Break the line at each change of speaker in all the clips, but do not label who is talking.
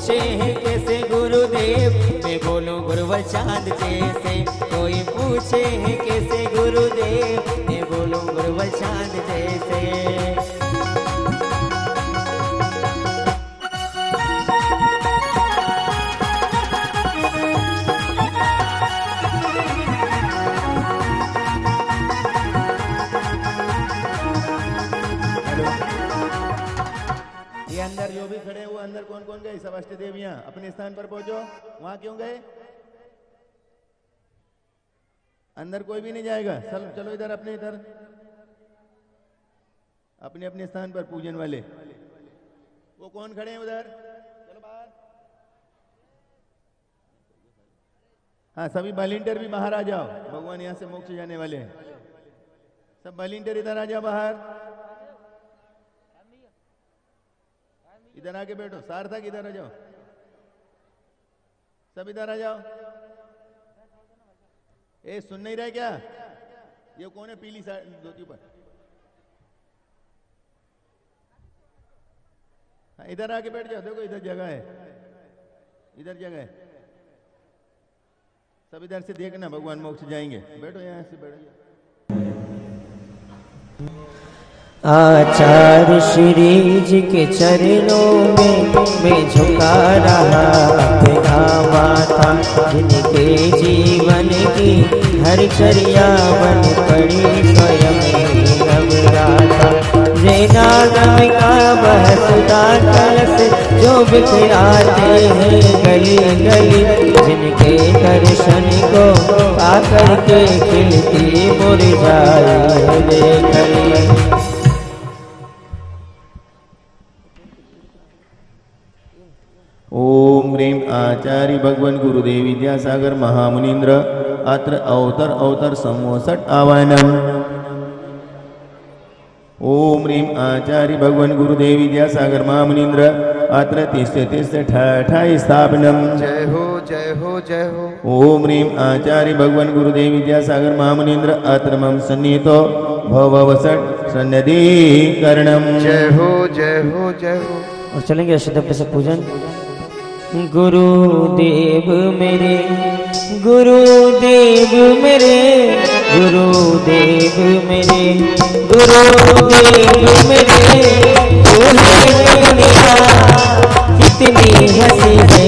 पूछे हैं कैसे गुरुदेव, मैं बोलूं गुरुवर चांद जैसे। कोई पूछे हैं कैसे गुरुदेव, मैं बोलूं गुरुवर चांद जैसे।
अंदर जो भी खड़े वो अंदर कौन कौन गए? सब अष्ट देवियां अपने स्थान पर पहुंचो। वहां क्यों गए? अंदर कोई भी नहीं जाएगा। चलो इधर अपने अपने अपने स्थान पर पूजन वाले। वो कौन खड़े हैं उधर? चलो बाहर। हाँ, सभी वॉलंटियर भी बाहर आ जाओ। भगवान यहाँ से मोक्ष जाने वाले हैं। सब वॉलंटियर इधर आ जाओ बाहर। इधर आके बैठो। सार्थक इधर आ जाओ। सब इधर आ जाओ। ए, सुन नहीं रहे क्या? ये कौन है पीली धोती पर? हाँ, इधर आके बैठ जाओ। देखो इधर जगह है, इधर जगह है। सब इधर से देखना, भगवान मोक्ष जाएंगे। बैठो यहाँ से, बैठो।
आचार्य श्री जी के चरणों में मैं झुका रहा माथा, जिनके जीवन की हर चर्या बन पड़ी स्वयं नवराता। जैना नमिका बहसुदा कलश जो बिखराते हैं गली गली, जिनके दर्शन को आकर के खिलती मुरझाई देखली।
ओम ह्रीं आचार्य भगवान गुरुदेव विद्यासागर महामुनीन्द्र अत्र अवतर समोसट आवाहनम। ओम ह्रीं आचार्य भगवान गुरुदेव विद्यासागर महामुनीन्द्र अत्र तिष्ठ ठाई स्थापनम।
जय हो जय हो जय हो।
ओम ह्रीं आचार्य भगवान गुरुदेव विद्यासागर महामुनीन्द्र अत्र मम सन्निहितो भववसट सन्निधिकरणम।
जय हो जय हो जय हो।
और चलेंगे अष्टदब्ब से पूजन। गुरुदेव मेरे, गुरुदेव मेरे, गुरुदेव मेरे, गुरुदेव मेरे, दुनिया कितनी हंसी है,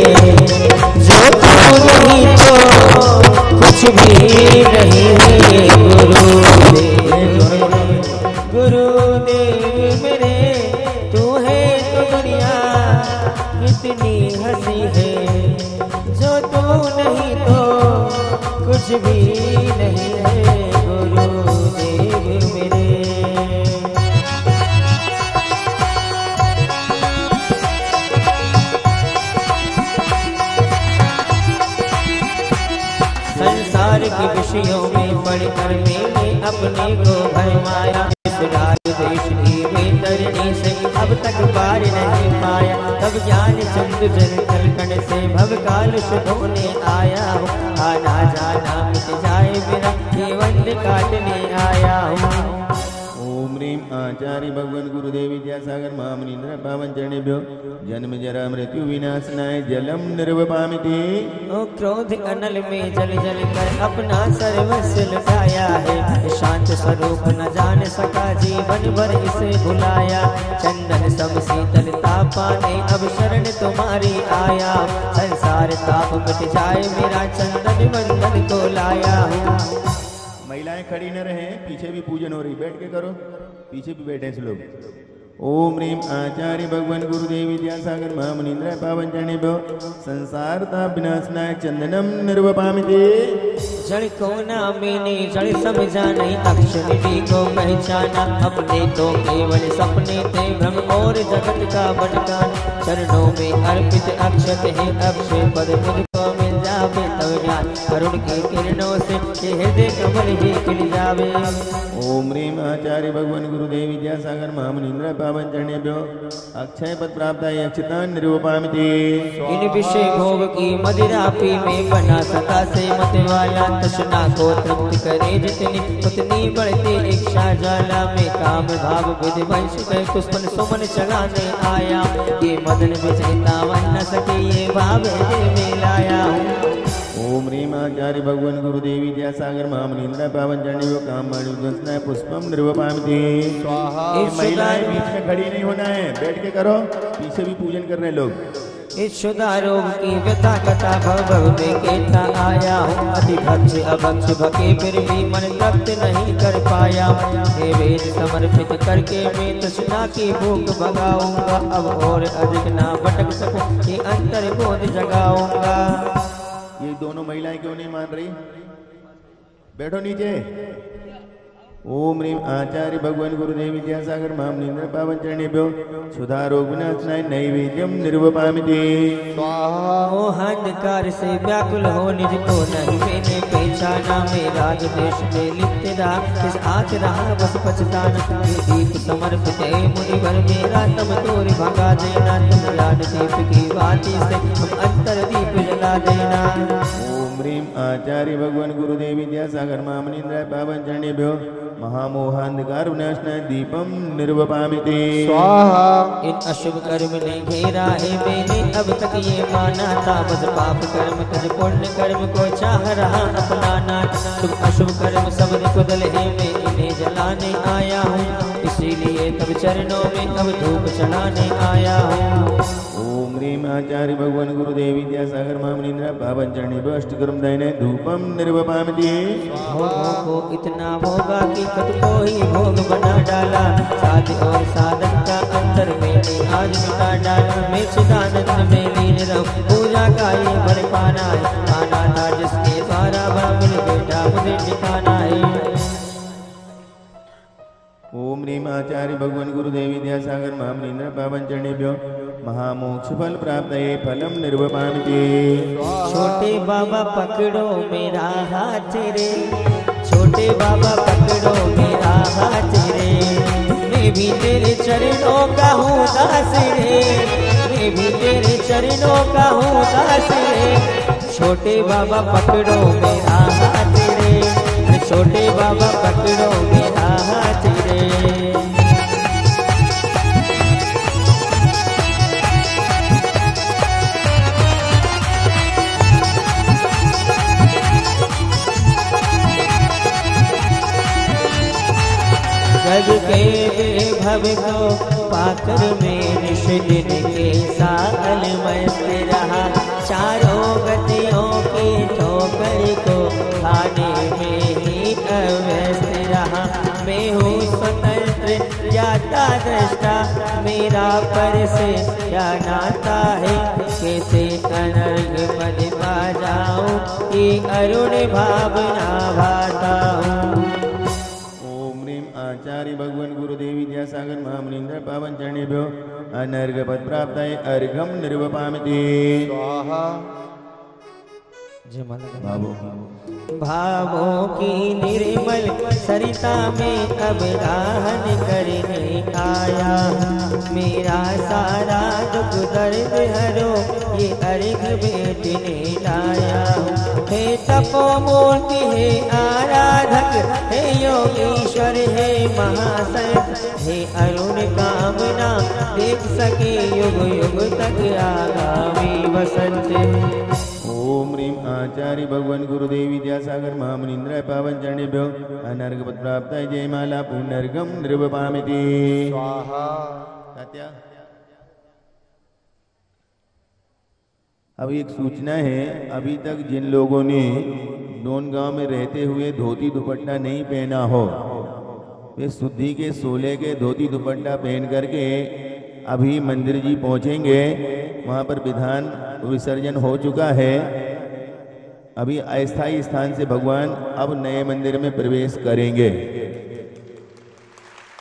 जो तू नहीं तो कुछ भी नहीं है। गुरुदेव, गुरुदेव मेरे, तू है तो दुनिया कितनी हंसी है, जो तू नहीं तो कुछ भी नहीं है। गुरुदेव मेरे। संसार के विषयों में पढ़कर मैंने अपने को भरमाया, देश की बेतरनी से अब तक पार नहीं पाया। तब ज्ञान चंद्र जल कलकण से भवकाल शुभ होने आया हूँ। आना जाना मिट जाए मेरा, ये वंद काटने आया हूँ।
ओम ह्रीं आचार्य भगवान गुरुदेव विद्यासागर महामुनीन्द्र पावन चरणेभ्यो जन्म जरा मृत्यु विनाशनाय जलम निर्वपामिति।
ओ क्रोध अनल में जल जल कर अपना सर्वस्व लुटाया है, शांत स्वरूप न जान सका जीवन भर इसे भुलाया। चंदन सब शीतलता पाने अब शरण तुम्हारी आया, संसार ताप मिट जाए मेरा चंदन बंधन को लाया हूँ।
महिलाएं खड़ी न रहे, पीछे भी पूजन हो रही, बैठ के करो। पीछे भी बैठे हैं लोग। ओम ह्रीं आचार्य भगवान गुरुदेव विद्यासागर महामुनीन्द्र पावन चरणेभ्यो संसार ताप विनाशनाय चंदनम निर्वपामिति।
जड़ को ना मैंने जड़ समझा नहीं, अक्षर को पहचाना, अपने तो केवल सपने थे भ्रम और जगत का भटकान। चरणों में अर्पित अक्षत है अक्षय पद मुझको मिल जावे, तब ज्ञान अरुण की किरणों से हृदय कमल ही खिल जावे।
ओम ह्रीं आचार्य भगवान गुरुदेव विद्यासागर महामुनीन्द्र पावन चरणेभ्यो अक्षय पद प्राप्त अक्षतान निर्वपामिति।
इन विषय भोग की मदिरा पी में बना सका से मत वाला, तृष्णा को तृप्त करे जितनी उतनी बढ़ती इच्छा ज्वाला में। काम भाव विधिवंश कर पुष्पन सुमन चलाने आया, ये मदन विजेता बन न सके भावे में लाया हूँ।
ओम ह्रीम आचार्य भगवान गुरुदेव विद्यासागर महामनीन्द्र पावन चरणियों काम मणिदंसनाय पुष्पम निर्वपामिति।
स्वाहा।
ये महिलाएं बीच में खड़ी नहीं होना है, बैठ के करो, पीछे भी पूजन कर रहे हैं लोग।
इस शुदा रोग की व्यथा कथा भव देखेता आया हूँ। अधिभक्ष अभक्ष भके फिर भी मन तृप्त नहीं कर पाया। हे वेद समर्पित करके मैं तृष्णा की भूख भगाऊंगा। अब और अधिक ना भटक सकूं, ये अंतर बोध जगाऊंगा।
ये दोनों महिलाएं क्यों नहीं मान रही? बैठो नीचे। ओम ह्रीम आचार्य भगवान गुरुदेव विद्यासागर महामनीन्द्र पावन चरणेभ्यो क्षुधा रोग विनाशनाय नैवेद्यम निर्वपामिति।
मोहांधकार से व्याकुल हो निज को नहीं मैंने पहचाना। मेरा देश में लिप्त रहा इस आच रहा बस पछताना। ये दीप समर्पित है मुनिवर मेरा तम तोर भगा देना। तुम लाड दीप की बाती से हम अंतर दीप जला देना।
ओम ह्रीम आचार्य भगवान गुरुदेव विद्यासागर महामनीन्द्र पावन चरणेभ्यो महामोहांधकार विनाशनाय दीपम निर्वपामिति।
स्वाहा।
इन अशुभ कर्म ने घेरा है मैंने अब तक ये माना था। बस पाप कर्म तज पुण्य कर्म को चाह रहा अपनाना। शुभ अशुभ कर्म सब बदल है मैं इन्हें जलाने आया हूँ। इसीलिए तब चरणों में अब धूप चढ़ाने आया हूँ।
ओम ह्रीम आचार्य भगवान गुरुदेव विद्यासागर महामनीन्द्र पावन चरणेभ्यो अष्टकर्म दयने धूपम निर्वपामिति।
भोगों को इतना भोगा कि खुद को ही भोग बना डाला। साध और साधन का अंतर मैंने आज मिटा डाला। मैं चिदानंद में लीन रहूं, पूजा का ये बल पाना है। पाना था जिसके द्वारा बाबिल बेटा मुझे ठिकाना है।
ओम ह्रीम आचार्य भगवान गुरुदेव विद्यासागर महामनीन्द्र पावन चरणेभ्यो महामोक्ष फल प्राप्त फलम निर्वपामिति।
छोटे बाबा पकड़ो मेरा हाथ रे, छोटे बाबा पकड़ो मेरा हाथ रे। मैं भी तेरे चरणों का हूँ दास रे, मैं भी तेरे चरणों का हूँ दास रे। छोटे बाबा पकड़ो मेरा हाथ रे, छोटे बाबा पकड़ो मेरा हाथ रे। जग के बेभव को पाकर मैं निश दिन के साल मस्त रहा। चारों गतियों की ठोकर को खाने में ही अव्यस्त रहा। मैं हूँ स्वतंत्र ज्ञाता दृष्टा, मेरा पर से क्या नाता है। कैसे अनर्घ पद पा जाऊँ, ये अरुण भावना भाता हूँ।
आचार्य भगवान गुरुदेव विद्यासागर महामनीन्द्र पावन चरणेभ्यो अनर्घ पद प्राप्त अर्घम निर्वपामिति।
स्वाहा।
भावों की निर्मल सरिता में अब दाहन करने आया। मेरा सारा दुख दर्द हरो ये अर्घ बेचने लाया। हे तपोमूर्ति हे आराधक, हे योगीश्वर हे महासंत, हे अरुण कामना देख सके युग युग तक आगामी वसंत।
ओम ह्रीम आचार्य भगवान गुरुदेव विद्यासागर महामनीन्द्र पावन चरणेभ्यो अनर्घ पद प्राप्त जयमाला पुनर्गम निर्वपामिति।
स्वाहा।
अब एक सूचना है, अभी तक जिन लोगों ने डोन गांव में रहते हुए धोती दुपट्टा नहीं पहना हो, वे शुद्धि के 16 के धोती दुपट्टा पहन करके अभी मंदिर जी पहुंचेंगे। वहां पर विधान विसर्जन हो चुका है। अभी अस्थायी स्थान से भगवान अब नए मंदिर में प्रवेश करेंगे।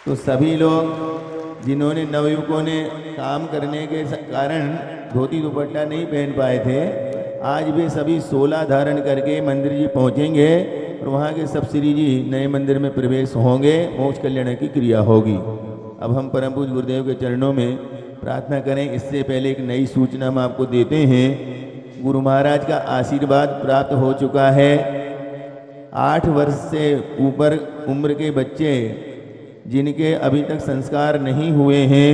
तो सभी लोग जिन्होंने नवयुवकों ने काम करने के कारण धोती दुपट्टा नहीं पहन पाए थे, आज वे सभी 16 धारण करके मंदिर जी पहुंचेंगे और वहाँ के सब श्री जी नए मंदिर में प्रवेश होंगे। मोक्ष कल्याण की क्रिया होगी। अब हम परम पूज्य गुरुदेव के चरणों में प्रार्थना करें। इससे पहले एक नई सूचना हम आपको देते हैं। गुरु महाराज का आशीर्वाद प्राप्त हो चुका है। 8 वर्ष से ऊपर उम्र के बच्चे जिनके अभी तक संस्कार नहीं हुए हैं,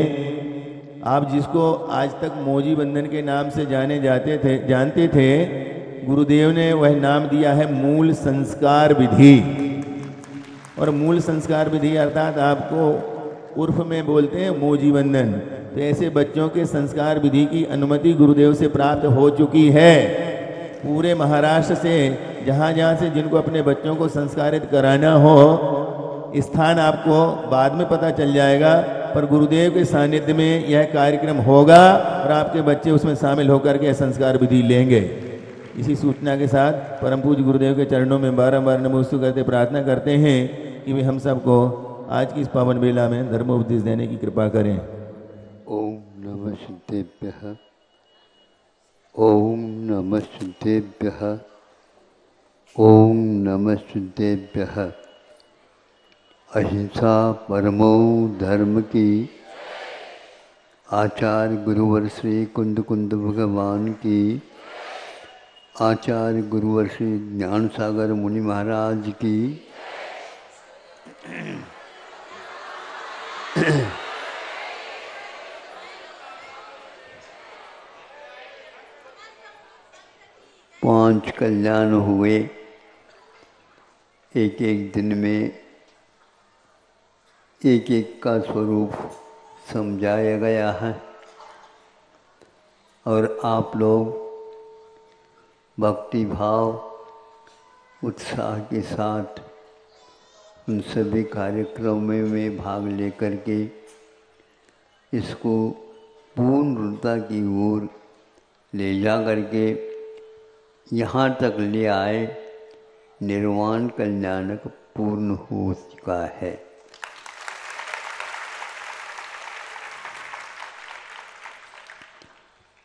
आप जिसको आज तक मौजी बंधन के नाम से जानते थे, गुरुदेव ने वह नाम दिया है मूल संस्कार विधि। और मूल संस्कार विधि अर्थात आपको उर्फ में बोलते हैं मौजी बंधन। तो ऐसे बच्चों के संस्कार विधि की अनुमति गुरुदेव से प्राप्त हो चुकी है। पूरे महाराष्ट्र से जहाँ जहाँ से जिनको अपने बच्चों को संस्कारित कराना हो, स्थान आपको बाद में पता चल जाएगा, पर गुरुदेव के सानिध्य में यह कार्यक्रम होगा और आपके बच्चे उसमें शामिल होकर के संस्कार विधि लेंगे। इसी सूचना के साथ परम पूज्य गुरुदेव के चरणों में बारंबार नमोस्तु करते प्रार्थना करते हैं कि वे हम सबको आज की इस पावन बेला में धर्मोपदेश देने की कृपा करें।
ओम नमः सिद्धेभ्यः, ओम नमः सिद्धेभ्यः, ओम नमः सिद्धेभ्यः। अहिंसा परमो धर्म की आचार्य गुरुवर श्री कुंद कुंद भगवान की, आचार्य गुरुवर श्री ज्ञान सागर मुनि महाराज की, पांच कल्याण हुए। एक एक दिन में एक एक का स्वरूप समझाया गया है और आप लोग भक्ति भाव उत्साह के साथ उन सभी कार्यक्रमों में भाग लेकर के इसको पूर्णता की ओर ले जा करके यहाँ तक ले आए। निर्वाण कल्याणक पूर्ण हो चुका है।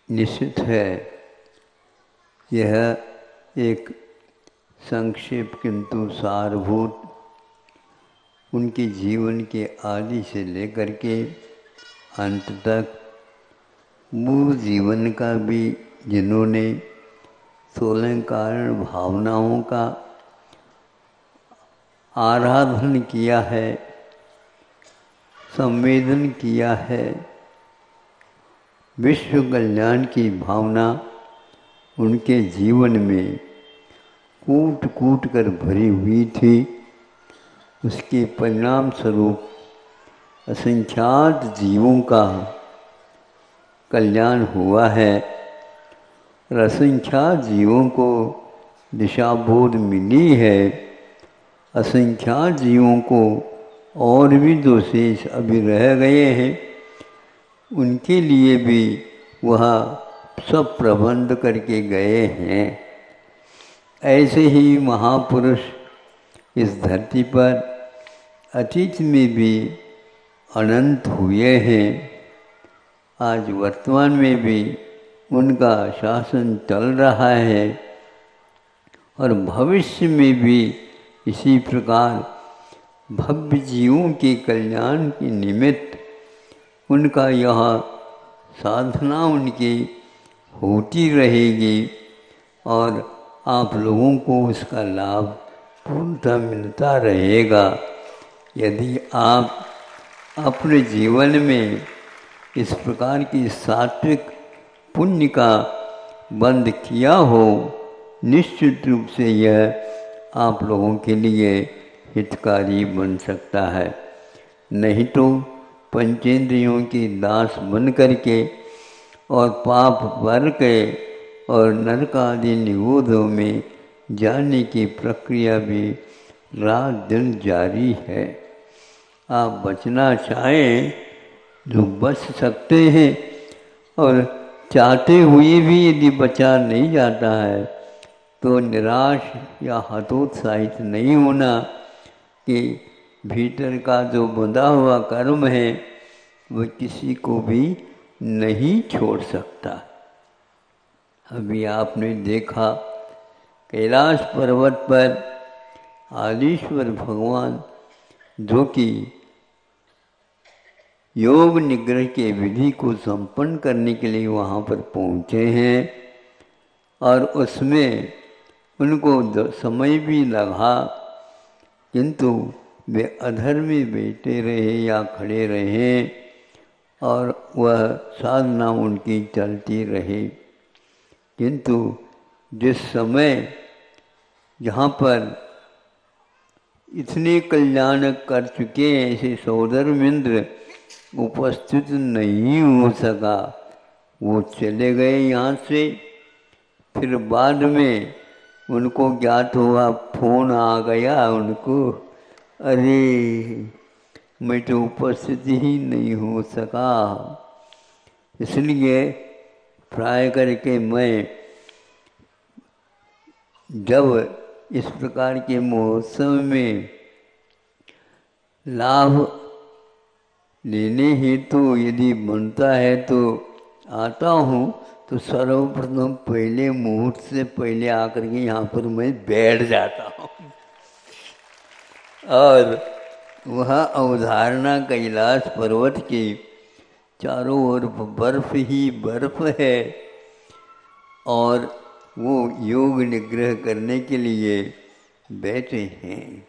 निश्चित है यह एक संक्षेप किंतु सारभूत उनके जीवन के आदि से लेकर के अंत तक मूल जीवन का भी, जिन्होंने 16 कारण भावनाओं का आराधन किया है, संवेदन किया है, विश्व कल्याण की भावना उनके जीवन में कूट कूट कर भरी हुई थी। उसके परिणाम स्वरूप असंख्यात जीवों का कल्याण हुआ है और असंख्यात जीवों को दिशाबोध मिली है। असंख्यात जीवों को और भी जो शेष अभी रह गए हैं उनके लिए भी वह सब प्रबंध करके गए हैं। ऐसे ही महापुरुष इस धरती पर अतीत में भी अनंत हुए हैं। आज वर्तमान में भी उनका शासन चल रहा है और भविष्य में भी इसी प्रकार भव्य जीवों के कल्याण के निमित्त उनका यह साधना उनकी होती रहेगी और आप लोगों को उसका लाभ पूर्णतः मिलता रहेगा। यदि आप अपने जीवन में इस प्रकार की सात्विक पुण्य का बंद किया हो, निश्चित रूप से यह आप लोगों के लिए हितकारी बन सकता है। नहीं तो पंचेंद्रियों के दास बन करके और पाप भर के और नरक आदि निगोधों में जाने की प्रक्रिया भी रात दिन जारी है। आप बचना चाहें जो बच सकते हैं और चाहते हुए भी यदि बचा नहीं जाता है तो निराश या हतोत्साहित नहीं होना कि भीतर का जो बंधा हुआ कर्म है वह किसी को भी नहीं छोड़ सकता। अभी आपने देखा कैलाश पर्वत पर आदिश्वर भगवान जो कि योग निग्रह के विधि को संपन्न करने के लिए वहाँ पर पहुँचे हैं और उसमें उनको समय भी लगा, किंतु वे अधर में बैठे रहे या खड़े रहे, और वह साधना उनकी चलती रही। किंतु जिस समय जहाँ पर इतने कल्याण कर चुके ऐसे सहोदर मिंद्र उपस्थित नहीं हो सका, वो चले गए यहाँ से। फिर बाद में उनको ज्ञात हुआ, फोन आ गया उनको, अरे मैं तो उपस्थित ही नहीं हो सका। इसलिए प्राय करके मैं जब इस प्रकार के महोत्सव में लाभ लेने हेतु यदि बनता है तो आता हूँ, तो सर्वप्रथम पहले मुहूर्त से पहले आकर के यहाँ पर मैं बैठ जाता हूँ। और वह अवधारणा कैलाश पर्वत की चारों ओर बर्फ ही बर्फ है, और वो योग निग्रह करने के लिए बैठे हैं।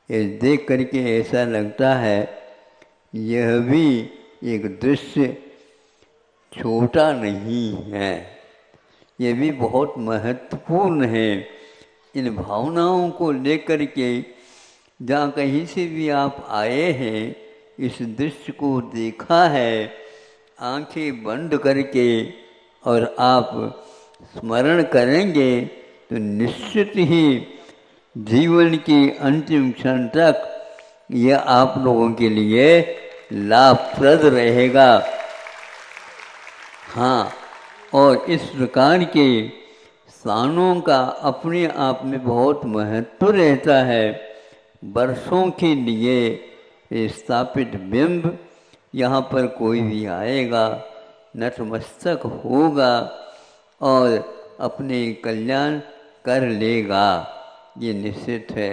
ये देख करके ऐसा लगता है यह भी एक दृश्य छोटा नहीं है, यह भी बहुत महत्वपूर्ण है। इन भावनाओं को लेकर के जहाँ कहीं से भी आप आए हैं, इस दृश्य को देखा है आंखें बंद करके, और आप स्मरण करेंगे तो निश्चित ही जीवन की अंतिम क्षण तक यह आप लोगों के लिए लाभप्रद रहेगा। हाँ, और इस प्रकार के स्थानों का अपने आप में बहुत महत्व रहता है। वर्षों के लिए स्थापित बिंब, यहाँ पर कोई भी आएगा नतमस्तक होगा और अपने कल्याण कर लेगा, ये निश्चित है।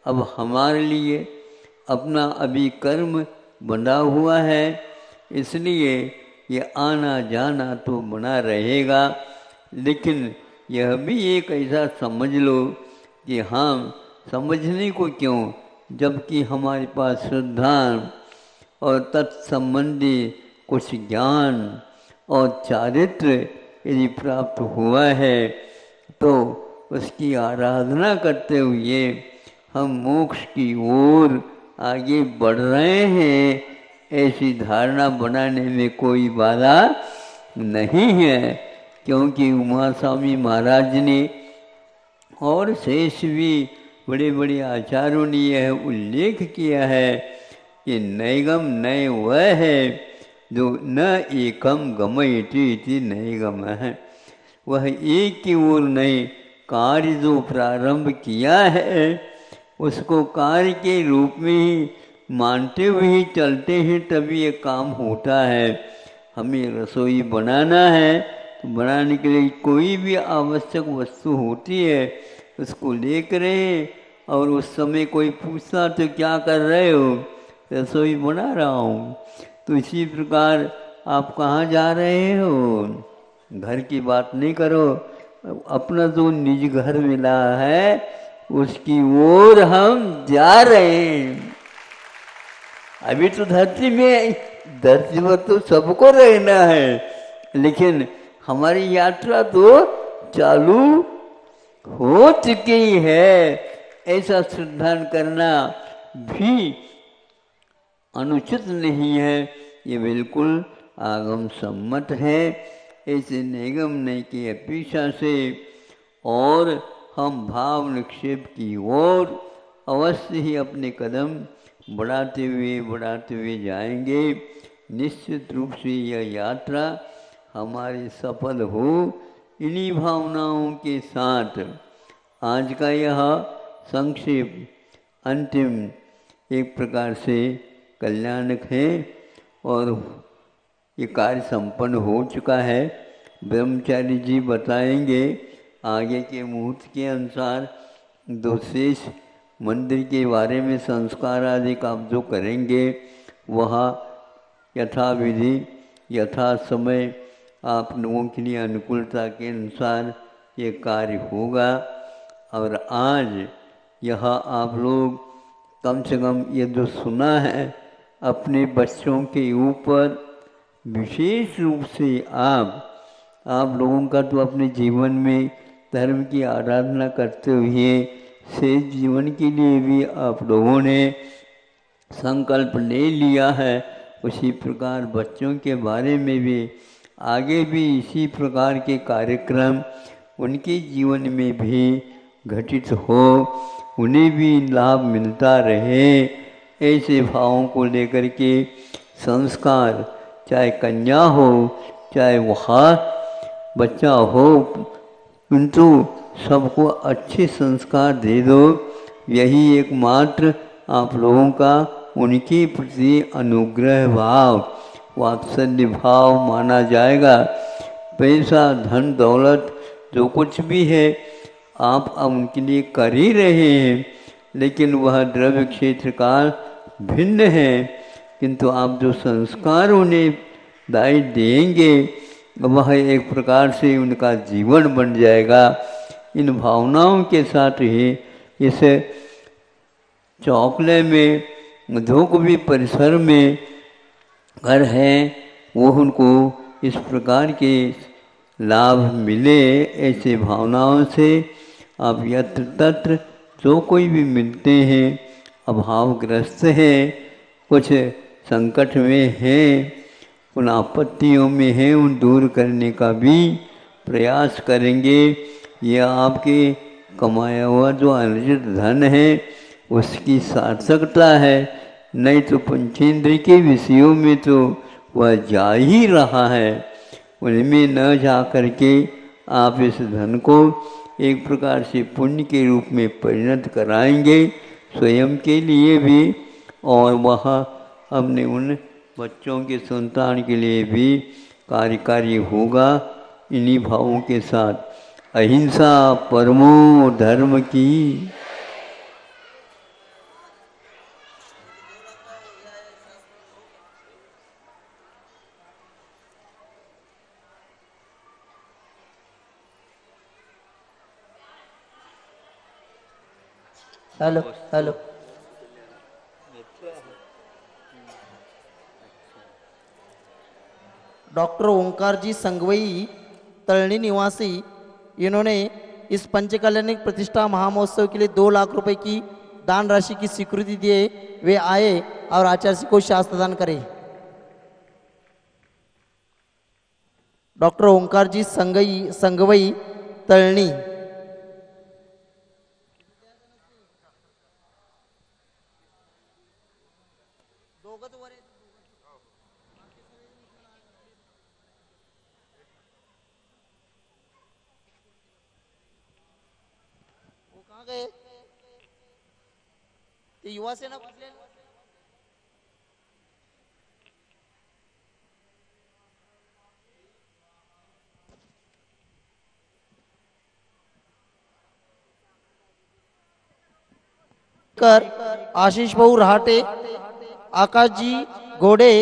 अब हमारे लिए अपना अभी कर्म बंधा हुआ है, इसलिए ये आना जाना तो बना रहेगा, लेकिन यह भी एक ऐसा समझ लो कि हम समझने को क्यों, जबकि हमारे पास श्रद्धा और तत्संबंधी कुछ ज्ञान और चारित्र यदि प्राप्त हुआ है तो उसकी आराधना करते हुए हम मोक्ष की ओर आगे बढ़ रहे हैं, ऐसी धारणा बनाने में कोई बाधा नहीं है। क्योंकि उमा स्वामी महाराज ने और शेष भी बड़े बड़े आचार्यों ने यह उल्लेख किया है कि नैगम नय वह है जो न एकम गमयति इति नैगम है, वह एक की ओर नहीं, कार्य जो प्रारंभ किया है उसको कार्य के रूप में ही मानते हुए ही चलते हैं, तभी ये काम होता है। हमें रसोई बनाना है तो बनाने के लिए कोई भी आवश्यक वस्तु होती है उसको लेकर और उस समय कोई पूछता तो क्या कर रहे हो, रसोई बना रहा हूँ। तो इसी प्रकार आप कहाँ जा रहे हो, घर की बात नहीं करो, अपना जो निज घर मिला है उसकी ओर हम जा रहे हैं। अभी तो धरती पर तो सबको रहना है, लेकिन हमारी यात्रा तो चालू हो चुकी है। ऐसा सिद्धांत करना भी अनुचित नहीं है, ये बिल्कुल आगम सम्मत है। ऐसे निगम नहीं की अपेक्षा से और हम भाव निक्षेप की ओर अवश्य ही अपने कदम बढ़ाते हुए जाएंगे। निश्चित रूप से यह यात्रा हमारी सफल हो। इन्हीं भावनाओं के साथ आज का यह संक्षेप अंतिम एक प्रकार से कल्याणक है और ये कार्य संपन्न हो चुका है। ब्रह्मचारी जी बताएंगे आगे के मुहूर्त के अनुसार दो शेष मंदिर के बारे में संस्कार आदि का आप जो करेंगे वह यथाविधि यथा समय आप लोगों के लिए अनुकूलता के अनुसार ये कार्य होगा। और आज यह आप लोग कम से कम ये जो सुना है अपने बच्चों के ऊपर विशेष रूप से आप लोगों का तो अपने जीवन में धर्म की आराधना करते हुए शेष जीवन के लिए भी आप लोगों ने संकल्प ले लिया है। उसी प्रकार बच्चों के बारे में भी आगे भी इसी प्रकार के कार्यक्रम उनके जीवन में भी घटित हो, उन्हें भी लाभ मिलता रहे। ऐसे भावों को लेकर के संस्कार, चाहे कन्या हो चाहे वहाँ बच्चा हो, किंतु सबको अच्छे संस्कार दे दो। यही एकमात्र आप लोगों का उनके प्रति अनुग्रह भाव, वात्सल्य भाव माना जाएगा। पैसा, धन, दौलत जो कुछ भी है आप अब उनके लिए कर ही रहे हैं, लेकिन वह द्रव्य क्षेत्र का भिन्न है। किंतु आप जो संस्कार उन्हें दाई देंगे वह एक प्रकार से उनका जीवन बन जाएगा। इन भावनाओं के साथ ही इस चौकले में जो भी परिसर में घर हैं वो उनको इस प्रकार के लाभ मिले। ऐसे भावनाओं से आप यत्र तत्र जो कोई भी मिलते हैं, अभावग्रस्त हैं, कुछ संकट में हैं, उन आपत्तियों में हैं, उन दूर करने का भी प्रयास करेंगे। यह आपके कमाया हुआ जो अर्जित धन है उसकी सार्थकता है। नहीं तो पंचेंद्र के विषयों में तो वह जा ही रहा है, उनमें न जा करके आप इस धन को एक प्रकार से पुण्य के रूप में परिणत कराएंगे स्वयं के लिए भी, और वह अपने उन बच्चों के संतान के लिए भी कार्यकारी होगा। इन्हीं भावों के साथ अहिंसा परमो धर्म की।
Hello hello.
डॉक्टर ओंकार जी संगवई तलनी निवासी, इन्होंने इस पंचकल्याणिक प्रतिष्ठा महामहोत्सव के लिए 2 लाख रुपए की दान राशि की स्वीकृति दिए। वे आए और आचार्य को शास्त्र दान करें। डॉक्टर ओंकार जी संगवई तलनी। ते युवा सेना कुठले? कर आशीष भाऊ रहाटे, आकाशजी घोडे,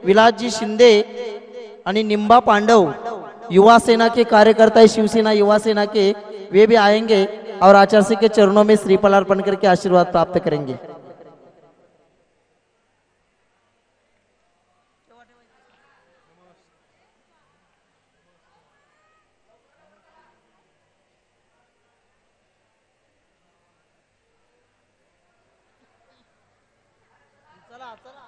विलासजी शिंदे आणि निंबा पांडव युवा सेना के कार्यकर्ता है, शिवसेना युवा सेना के, वे भी आएंगे और आचार्य के चरणों में श्रीफल अर्पण करके आशीर्वाद प्राप्त करेंगे। चला चला